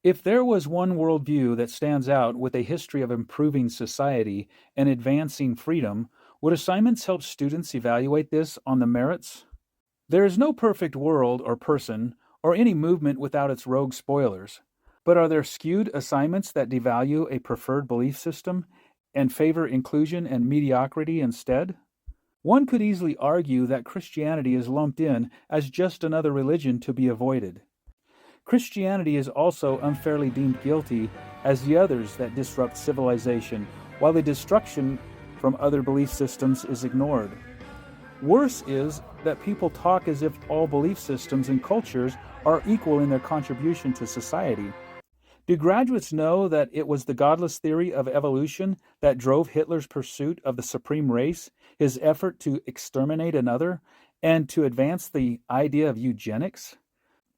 If there was one worldview that stands out with a history of improving society and advancing freedom, would assignments help students evaluate this on the merits? There is no perfect world or person or any movement without its rogue spoilers. But are there skewed assignments that devalue a preferred belief system and favor inclusion and mediocrity instead? One could easily argue that Christianity is lumped in as just another religion to be avoided. Christianity is also unfairly deemed guilty as the others that disrupt civilization, while the destruction from other belief systems is ignored. Worse is that people talk as if all belief systems and cultures are equal in their contribution to society. Do graduates know that it was the godless theory of evolution that drove Hitler's pursuit of the supreme race, his effort to exterminate another, and to advance the idea of eugenics?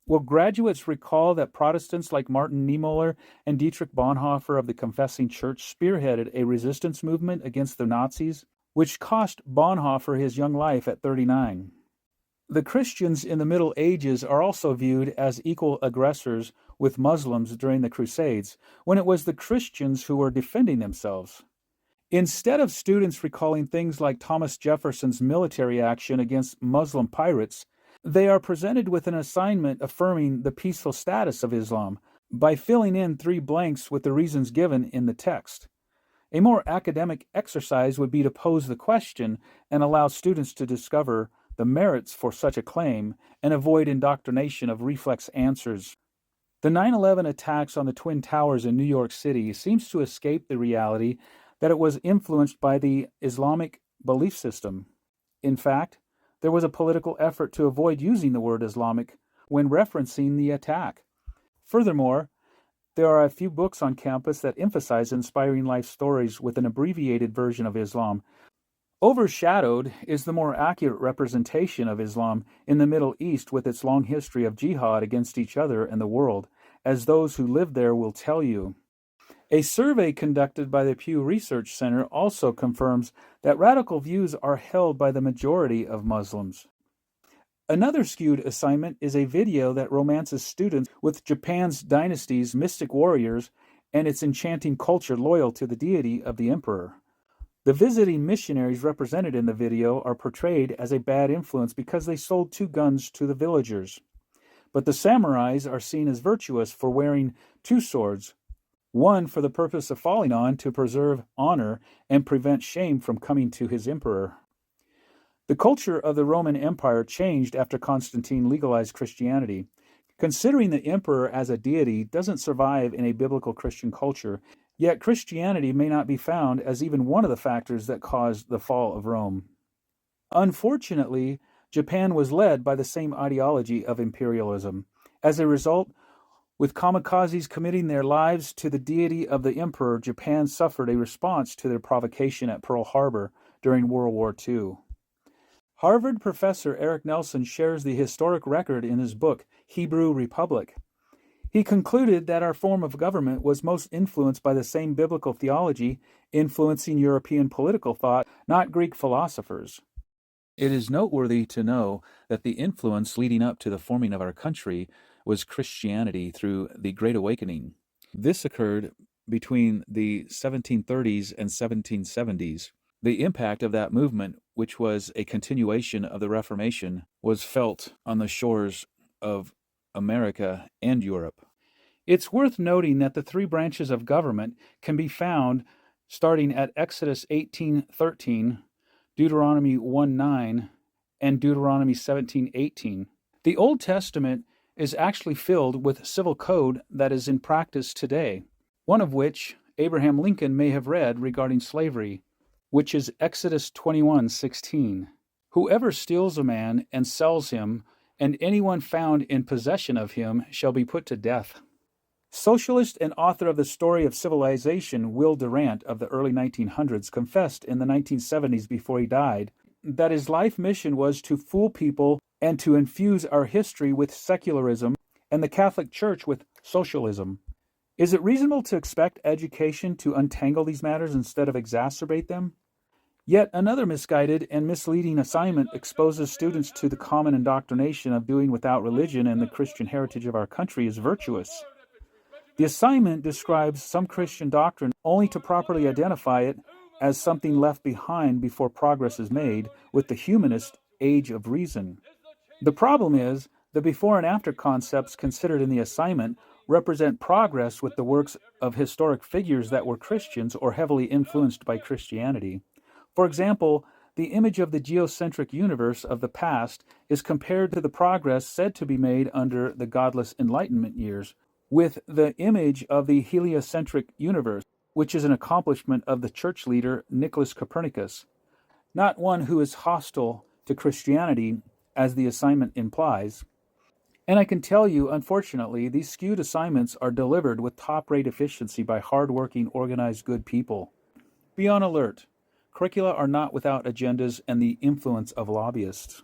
Will graduates recall that Protestants like Martin Niemöller and Dietrich Bonhoeffer of the Confessing Church spearheaded a resistance movement against the Nazis, which cost Bonhoeffer his young life at 39? The Christians in the Middle Ages are also viewed as equal aggressors with Muslims during the Crusades, when it was the Christians who were defending themselves. Instead of students recalling things like Thomas Jefferson's military action against Muslim pirates, they are presented with an assignment affirming the peaceful status of Islam by filling in 3 blanks with the reasons given in the text. A more academic exercise would be to pose the question and allow students to discover the merits for such a claim and avoid indoctrination of reflex answers. The 9/11 attacks on the Twin Towers in New York City seems to escape the reality that it was influenced by the Islamic belief system. In fact, there was a political effort to avoid using the word Islamic when referencing the attack. Furthermore, there are a few books on campus that emphasize inspiring life stories with an abbreviated version of Islam. Overshadowed is the more accurate representation of Islam in the Middle East with its long history of jihad against each other and the world, as those who live there will tell you. A survey conducted by the Pew Research Center also confirms that radical views are held by the majority of Muslims. Another skewed assignment is a video that romances students with Japan's dynasty's mystic warriors and its enchanting culture loyal to the deity of the emperor. The visiting missionaries represented in the video are portrayed as a bad influence because they sold 2 guns to the villagers. But the samurais are seen as virtuous for wearing 2 swords, one for the purpose of falling on to preserve honor and prevent shame from coming to his emperor. The culture of the Roman Empire changed after Constantine legalized Christianity. Considering the emperor as a deity doesn't survive in a biblical Christian culture, yet Christianity may not be found as even one of the factors that caused the fall of Rome. Unfortunately, Japan was led by the same ideology of imperialism. As a result, with kamikazes committing their lives to the deity of the emperor, Japan suffered a response to their provocation at Pearl Harbor during World War II. Harvard professor Eric Nelson shares the historic record in his book, Hebrew Republic. He concluded that our form of government was most influenced by the same biblical theology influencing European political thought, not Greek philosophers. It is noteworthy to know that the influence leading up to the forming of our country was Christianity through the Great Awakening. This occurred between the 1730s and 1770s. The impact of that movement, which was a continuation of the Reformation, was felt on the shores of America and Europe. It's worth noting that the 3 branches of government can be found starting at Exodus 18:13, Deuteronomy 1:9, and Deuteronomy 17:18. The Old Testament is actually filled with civil code that is in practice today, one of which Abraham Lincoln may have read regarding slavery, which is Exodus 21:16. Whoever steals a man and sells him, and anyone found in possession of him shall be put to death. Socialist and author of The Story of Civilization, Will Durant of the early 1900s, confessed in the 1970s before he died that his life mission was to fool people and to infuse our history with secularism and the Catholic Church with socialism. Is it reasonable to expect education to untangle these matters instead of exacerbate them? Yet another misguided and misleading assignment exposes students to the common indoctrination of doing without religion and the Christian heritage of our country is virtuous. The assignment describes some Christian doctrine only to properly identify it as something left behind before progress is made with the humanist age of reason. The problem is the before and after concepts considered in the assignment represent progress with the works of historic figures that were Christians or heavily influenced by Christianity. For example, the image of the geocentric universe of the past is compared to the progress said to be made under the godless Enlightenment years, with the image of the heliocentric universe, which is an accomplishment of the church leader Nicholas Copernicus, not one who is hostile to Christianity, as the assignment implies. And I can tell you, unfortunately, these skewed assignments are delivered with top-rate efficiency by hard-working, organized, good people. Be on alert. Curricula are not without agendas and the influence of lobbyists.